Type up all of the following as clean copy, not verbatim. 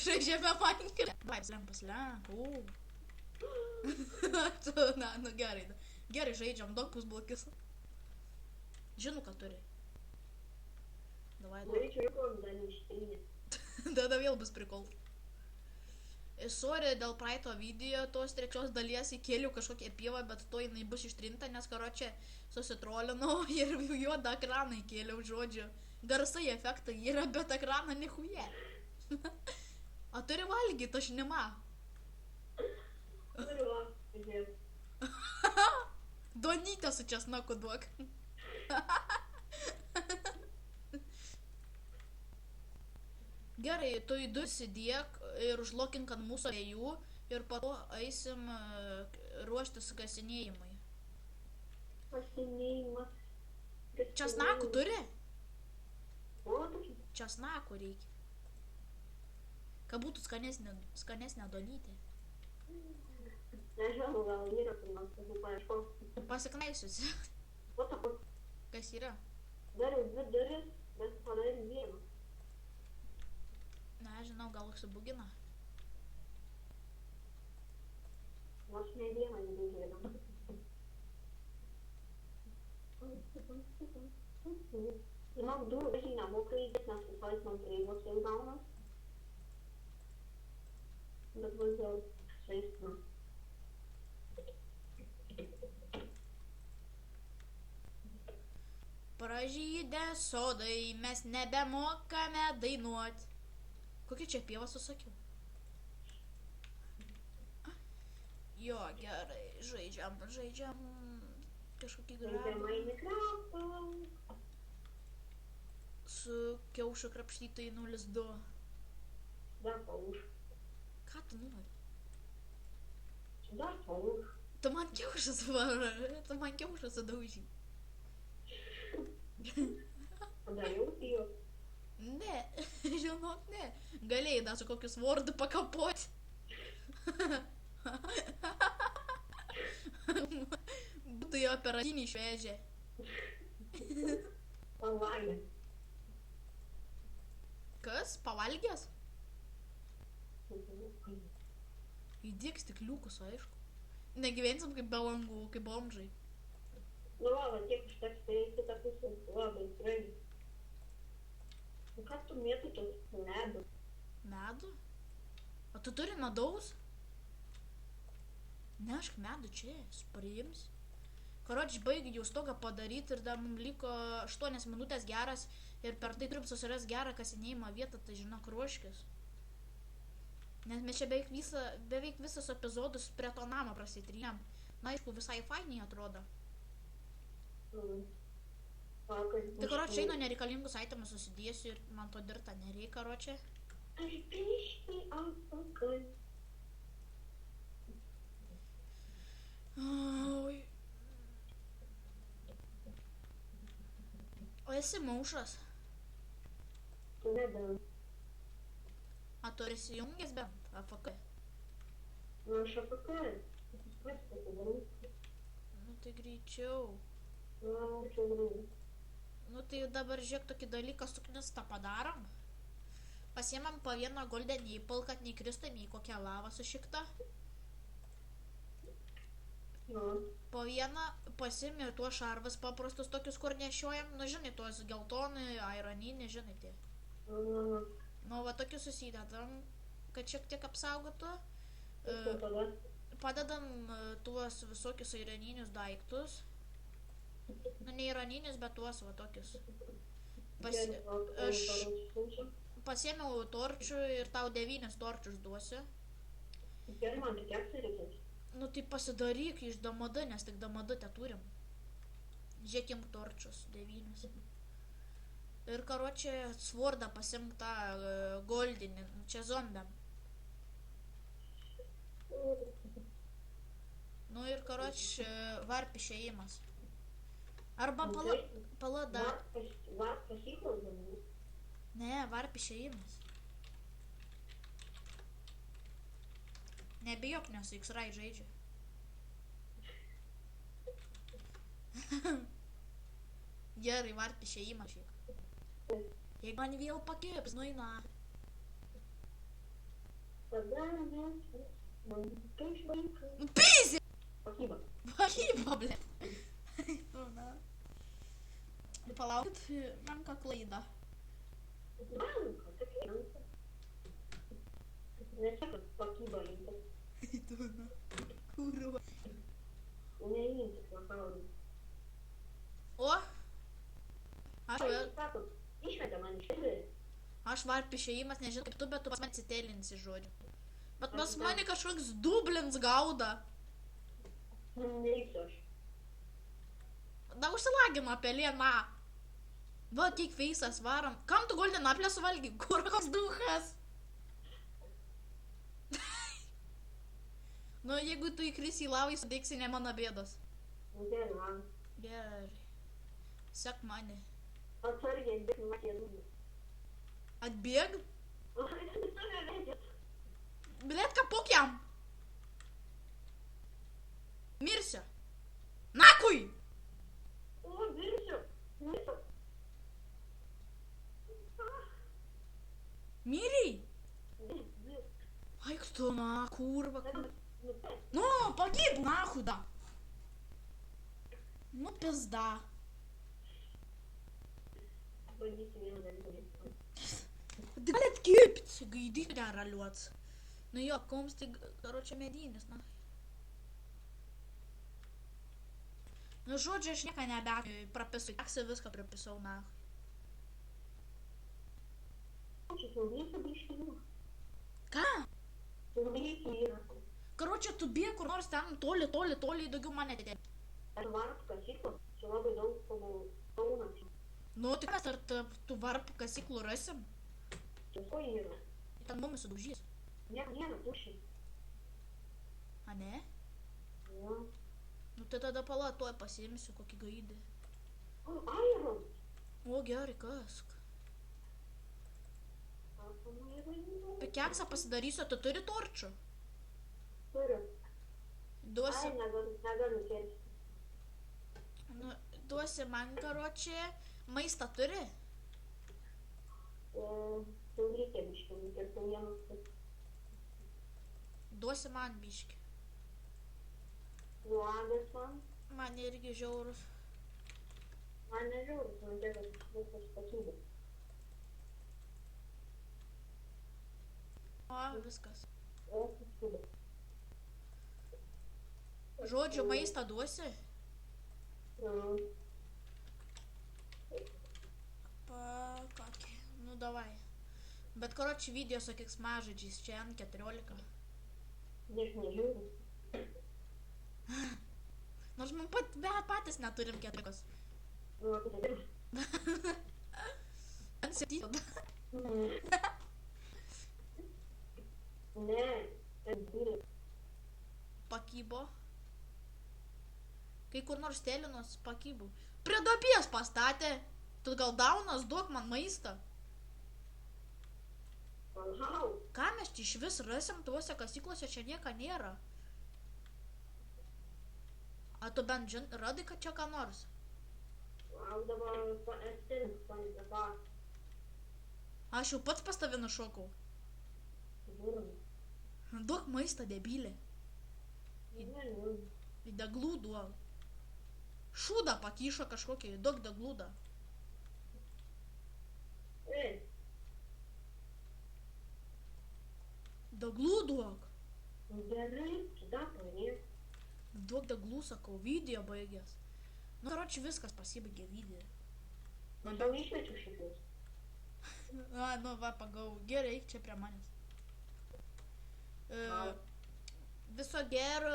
Žaidžiame Minecraft. Vai, paslenk. Nu gerai. Gerai, žaidžiam, daug pusblokis. Žinau, ką turi. Davai, Norėčiau jokos dar neištrynė. Tada vėl bus prikol. Sorry dėl praeito video, tos trečios dalies įkėliau kažkokią pievą, bet to jinai bus ištrinta, nes karočią susitrolinau ir juodą ekraną įkėliau, žodžiu. Garsai efektai yra, bet ekraną nehuje. O turi valgyti, aš nema. Turiu valgyti, žiūrėk. Donytę su česnaku duok. Gerai, tu į du įsidėk ir užlokink ant mūsų abiejų ir po to eisim ruoštis kasinėjimui. Kasinėjimas. Česnakų turi? O, tokį. Česnakų reikia. Kad būtų skanesnė donytė. Nežinau, gal yra, kur man sakau, paieškos. Pasiknaisiusi. O, tako. Kas yra? Dariau dvi duris, bet padarė vieną. Nežinau, gal užsibugina. Nors ne vieną nebežėdam. Žinok, durų dažnai nemoka įdėt, nes visais man prieigos jau gaunas. Bet važiuoju žaistina. Pražydę sodai, mes nebemokame dainuot. Kokia čia pieva susakiau? Jo, gerai, žaidžiam kažkokį Žaidžiam grabą. Minecraftą. Su kiaušo krapštytai 02. Dar pauž. Ką tu nori? Dar pauž. Tu man kiaušą sudaužy. Padariau jo. Ne, žinok, ne. Galėjai dar su kokius Word pakapoti. Būtų jo operacinį švežę. Pavalgė. Kas? Pavalgęs? Įdėk stikliukus, aišku. Negyvensim kaip be langų, kaip bomžai. Nu va, tiek užteks, tai eiti tą pusę. Labai, tikrai. Nu ką tu mėtai tos medų? Medų? O tu turi medaus? Nešk medų čia, priims. Karoč, baigi jau stogą padaryti ir dar mums liko 8 minutės geras ir per tai turim susiras gerą kasinėjimą vietą, tai žinok, ruoškis. Nes mes čia beveik visus epizodus prie to namo prasitrynėm. Na, aišku, visai fainiai atrodo. Tai karoč, einu nereikalingus itemus susidėsiu ir man to dirta nereikia, karoče. Aš biškai atpakal. Oi. O esi maušas? Nebent. A tu esi jungęs bent? AFK? Nu, aš apakal. Pats pasidarau. Nu tai greičiau. Nu, čia grūdų. Nu tai dabar žiūrėk tokį dalyką su knista padarom. Pasiemam po vieną goldenį įpal, kad neįkristum į kokią lavą sušiktą. Nu. Po vieną pasiemi tuos šarvas paprastus tokius, kur nešiojam. Nu žinai, tuos geltonai, aironinį, žinai tie. Nu. Nu va tokius susidedam, kad šiek tiek apsaugotų. Ir tada. Padedam tuos visokius aironinius daiktus. Nu ne aironinius, bet tuos va tokius. Aš pasiėmiau torčių ir tau 9 torčius duosiu. Gerai, man tik kiek reikės. Nu tai pasidaryk iš damada, nes tik damada te turim. Žiūrėkim torčius 9. Ir karočią svordą pasimk tą goldinį, čia zombiam. Nu ir karočią varp išėjimas. Arba pala dar. Varpas įklausėm. Ne, varp išėjimas. Nebijok, nes X-Ray žaidžia. Gerai, varp išėjimą šiek. Jeigu man vėl pakėps, nu eina. Tada mes, kaip vaikai. Nu, pizė! Pakyba. Pakyba, ble. Nu, na. Palaukit, menka klaida. Ranka, tikrai ranka. Nečia, kad pakyba rimtas. Tu, na. Kurva. Neįjungti pasaulį. O? Išmetė man iš tikrųjų. Aš varp išėjimas, nežinau kaip tu, bet tu pas man citelinsi žodžiu. Bet pas mane kažkoks dublins gauda. Neįsiu aš. Da užsilagino pelėna. Va, tik feisas varom. Kam tu golden aplę suvalgy? Kur koks duhas? Nu, jeigu tu įkrisi į lavą, sudėksi ne mano bėdos. Gerai, man. Gerai. Sek mane. Atsargiai, bet matė dūmų. Atbėg? Tave vedėt. Blet, kapok jam. Mirsiu. Nakui! O, virsiu. Mirsiu. Myriai? Aik tu, na, kurva. Nu, pagib, nahui da. Nu, pizda. Bandysiu vieną dalyką. Galit kipt, gaidyk neraliuots. Nu jo, koms tai, karočią medinis, na. Nu, žodžiu, aš nieką prapisau, taksą viską prapisau, na. Čia sugrįsiu biškiniu. Ką? Sugrįsiu yra. Karočią, tu bėg kur nors ten toli, daugiau mane atidė. Ar varp kasyklos, čia labai daug paunačių. Nu, tik mes ar tu varp kasyklų rasim? Čia ko yra? Ten mumis sudaužys. Nėra tušiai. A ne? Ja. Nu, tai tada pala, tuoj pasiimsiu kokį gaidę. O, iron. O, gerai, kask. Pikeksą pasidarysiu, tu turi torčių? Turiu. Duosi... Ai, negaliu kėlti. Nu, duosi man, karočią, maistą turi? Jau reikia biškį, nukirtų vienas. Duosi man biškį. Nuogas man. Man irgi žiaurus. Man nežiaurus, man tiek, kad viskas pakybė. O, viskas. O, pakybė. Žodžiu, maistą duosi? Kokį. Nu, davai. Bet, karoči, video su keiksmažodžiais, čia N14. Aš nežiūriu. Nors man patys neturim 14. N7. Ne, N12. Pakybo. Kai kur nors telinos pakybų. Prie duobės pastatė. Tu gal daunas, duok man maistą. Wow. Ką mes čia iš vis rasim tuose kasyklose, čia nieka nėra. A tu bent radai, kad čia ką nors? Wow, dabar atstink, panitapa. Aš jau pats pas tave nušokau. Duok maistą, debylė. Į deglų duok. Šūdą pakyšo kažkokį, duok deglūdą. Deglų duok. Gerai, tada paėmė. Duok deglų, sakau, video baigės. Nu, karoči, viskas pasibaigė video. Man jau išmečiu šitus. A, nu va, pagau. Gerai, čia prie manęs. Viso gero,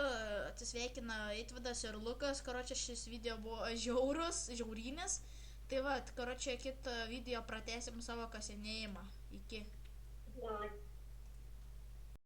atsisveikina Eitvydas ir Lukas. Karoči, šis video buvo žiaurinis. Tai va, karoči, kitą video pratęsim savo kasinėjimą. Iki. Davai.